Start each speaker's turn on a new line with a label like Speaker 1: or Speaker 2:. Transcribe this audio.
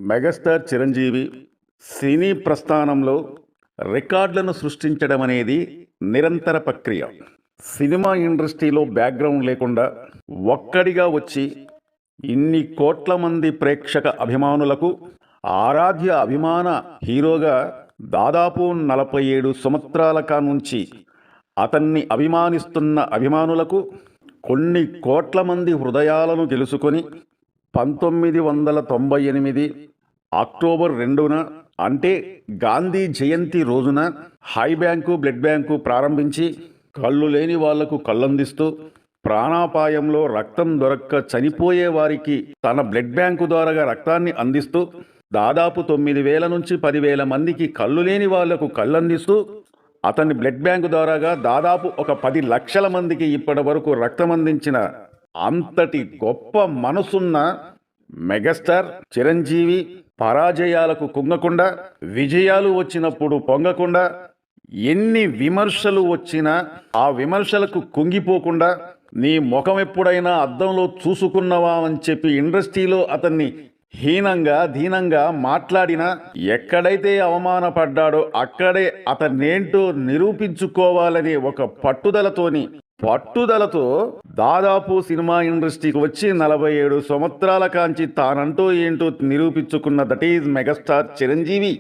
Speaker 1: Megastar Chiranjeevi సినీ ప్రస్థానంలో రికార్డులను సృష్టించడం అనేది నిరంతర ప్రక్రియ. సినిమా ఇండస్ట్రీలో బ్యాక్గ్రౌండ్ లేకుండా ఒక్కడిగా వచ్చి ఇన్ని కోట్ల మంది ప్రేక్షక అభిమానులకు ఆరాధ్య అభిమాన హీరోగా దాదాపు 47 సంవత్సరాల నుంచి అతన్ని అభిమానిస్తున్న అభిమానులకు కొన్ని కోట్ల మంది హృదయాలను తెలుసుకొని 1998 అక్టోబర్ 2న అంటే గాంధీ జయంతి రోజున హై బ్యాంకు బ్లడ్ బ్యాంకు ప్రారంభించి కళ్ళు లేని వాళ్లకు కళ్ళందిస్తూ ప్రాణాపాయంలో రక్తం దొరక్క చనిపోయే వారికి తన బ్లడ్ బ్యాంకు ద్వారా రక్తాన్ని అందిస్తూ దాదాపు 9,000 నుంచి 10,000 మందికి కళ్ళు లేని వాళ్లకు కళ్ళందిస్తూ అతని బ్లడ్ బ్యాంకు ద్వారాగా దాదాపు ఒక 10 లక్షల మందికి ఇప్పటి వరకు రక్తం అందించిన అంతటి గొప్ప మనసున్న మెగాస్టార్ చిరంజీవి పరాజయాలకు కుంగకుండా, విజయాలు వచ్చినప్పుడు పొంగకుండా, ఎన్ని విమర్శలు వచ్చినా ఆ విమర్శలకు కుంగిపోకుండా, నీ ముఖం ఎప్పుడైనా అద్దంలో చూసుకున్నావా అని చెప్పి ఇండస్ట్రీలో అతన్ని దీనంగా మాట్లాడినా, ఎక్కడైతే అవమానపడ్డాడో అక్కడే అతనేంటో నిరూపించుకోవాలనే ఒక పట్టుదలతో దాదాపు సినిమా ఇండస్ట్రీకి వచ్చి 47 సంవత్సరాల కాంచి తానంటూ ఏంటో నిరూపించుకున్న దట్ ఈజ్ మెగాస్టార్ చిరంజీవి.